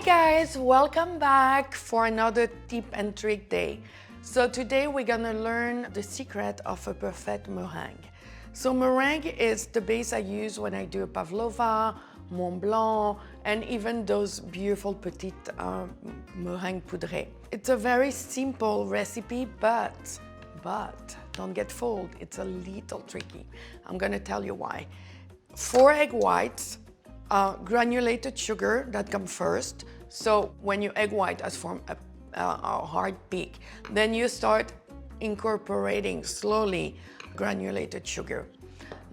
guys, welcome back for another tip and trick day. So today we're gonna learn the secret of a perfect meringue. So meringue is the base I use when I do a pavlova, Mont Blanc, and even those beautiful petite meringue poudrée. It's a very simple recipe, but don't get fooled, it's a little tricky. I'm gonna tell you why. 4 egg whites, granulated sugar that come first. So when your egg white has formed a hard peak, then you start incorporating slowly granulated sugar.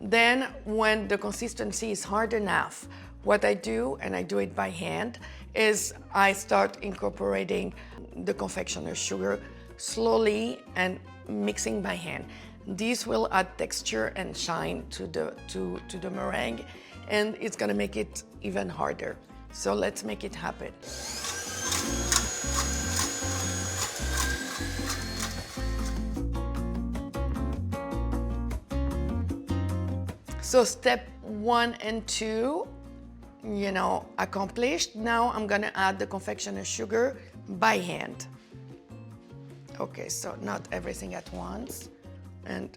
Then when the consistency is hard enough, what I do, and I do it by hand, is I start incorporating the confectioner sugar slowly and mixing by hand. This will add texture and shine to the meringue, and it's gonna make it even harder. So let's make it happen. So step 1 and 2, accomplished. Now I'm gonna add the confectioner sugar by hand. Okay, so not everything at once. And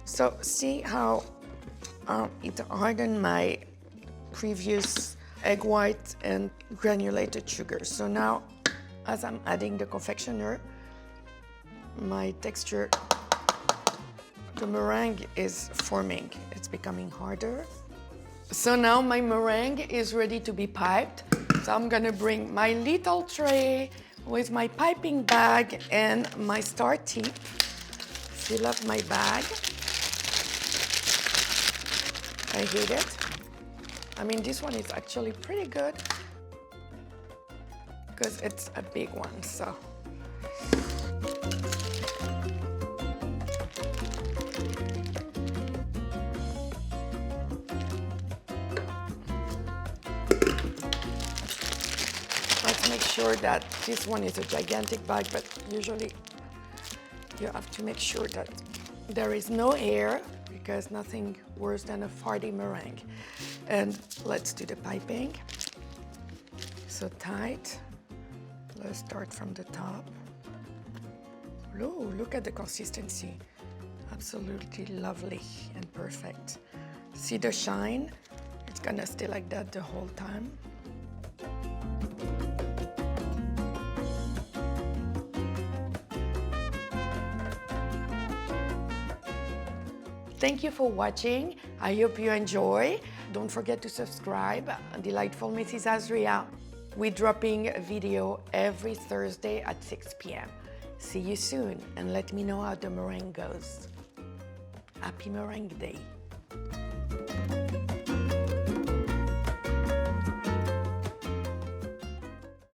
so see how it hardened my previous egg white and granulated sugar. So now, as I'm adding the confectioner, my texture, the meringue is forming. It's becoming harder. So now my meringue is ready to be piped. So I'm gonna bring my little tray with my piping bag and my star tip. Fill up my bag. I heat it. I mean, this one is actually pretty good because it's a big one, so. Let's make sure that this one is a gigantic bag, but usually you have to make sure that there is no air, because nothing worse than a farty meringue. And let's do the piping. So tight. Let's start from the top. Oh, look at the consistency. Absolutely lovely and perfect. See the shine? It's gonna stay like that the whole time. Thank you for watching. I hope you enjoy. Don't forget to subscribe. Delightful Mrs. Azria. We're dropping a video every Thursday at 6 p.m. See you soon, and let me know how the meringue goes. Happy Meringue Day.